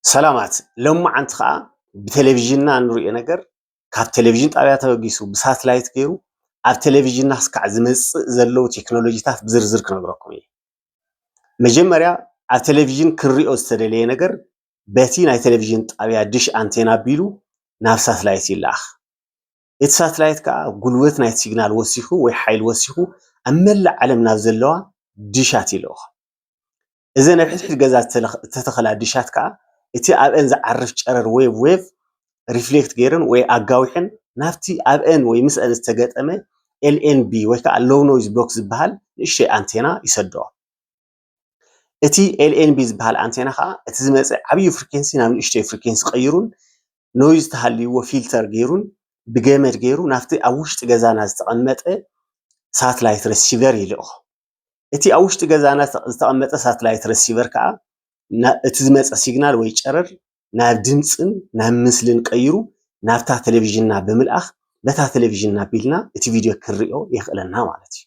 ሰላማት ሎማ ዓንቲ ከዓ ብቴሌቪዥንና ንሪኦ ነገር ካብ ቴሌቪዥን ጣብያ ተበጊሱ ብሳተላይት ገይሩ ኣብ ቴሌቪዥንና ክሳዕ ዝመፅእ ዘለው ቴክኖሎጂታት ብዝርዝር ክነግረኩም እየ። መጀመርያ ኣብ ቴሌቪዥን ክንሪኦ ዝተደለየ ነገር በቲ ናይ ቴሌቪዥን ጣብያ ዲሽ አንቴና ኣቢሉ ናብ ሳተላይት ይለኣኽ። እቲ ሳተላይት ከዓ ጉልበት ናይቲ ሲግናል ወሲኹ ወይ ሓይሊ ወሲኹ ኣብ መላእ ዓለም ናብ ዘለዋ ዲሻት ይልእኾ። እዘን ኣብ ሕድሕድ ገዛ ዝተተኸላ ዲሻት ከዓ እቲ ኣብአን ዝዓርፍ ጨረር ዌቭ ሪፍሌክት ገይረን ወይ ኣጋዊሐን ናብቲ ኣብአን ወይ ምስአን ዝተገጠመ ኤልኤንቢ ወይ ከዓ ሎው ኖይዝ ቦክስ ዝበሃል ንእሽተይ አንቴና ይሰድኦ። እቲ ኤልኤንቢ ዝበሃል አንቴና ከዓ እቲ ዝመፅእ ዓብይ ፍሪኬንሲ ናብ ንእሽተይ ፍሪኬንሲ ቀይሩን ኖይዝ ተሃልይዎ ፊልተር ገይሩን ብገመድ ገይሩ ናብቲ ኣብ ውሽጢ ገዛና ዝተቐመጠ ሳተላይት ረሲቨር ይልእኾ። እቲ ኣብ ውሽጢ ገዛና ዝተቐመጠ ሳተላይት ረሲቨር ከዓ እቲ ዝመፀ ሲግናል ወይ ጨረር ናብ ድምፅን ናብ ምስልን ቀይሩ ናብታ ቴሌቪዥንና ብምልኣኽ በታ ቴሌቪዥንና ኣቢልና እቲ ቪድዮ ክንሪኦ የኽእለና ማለት እዩ።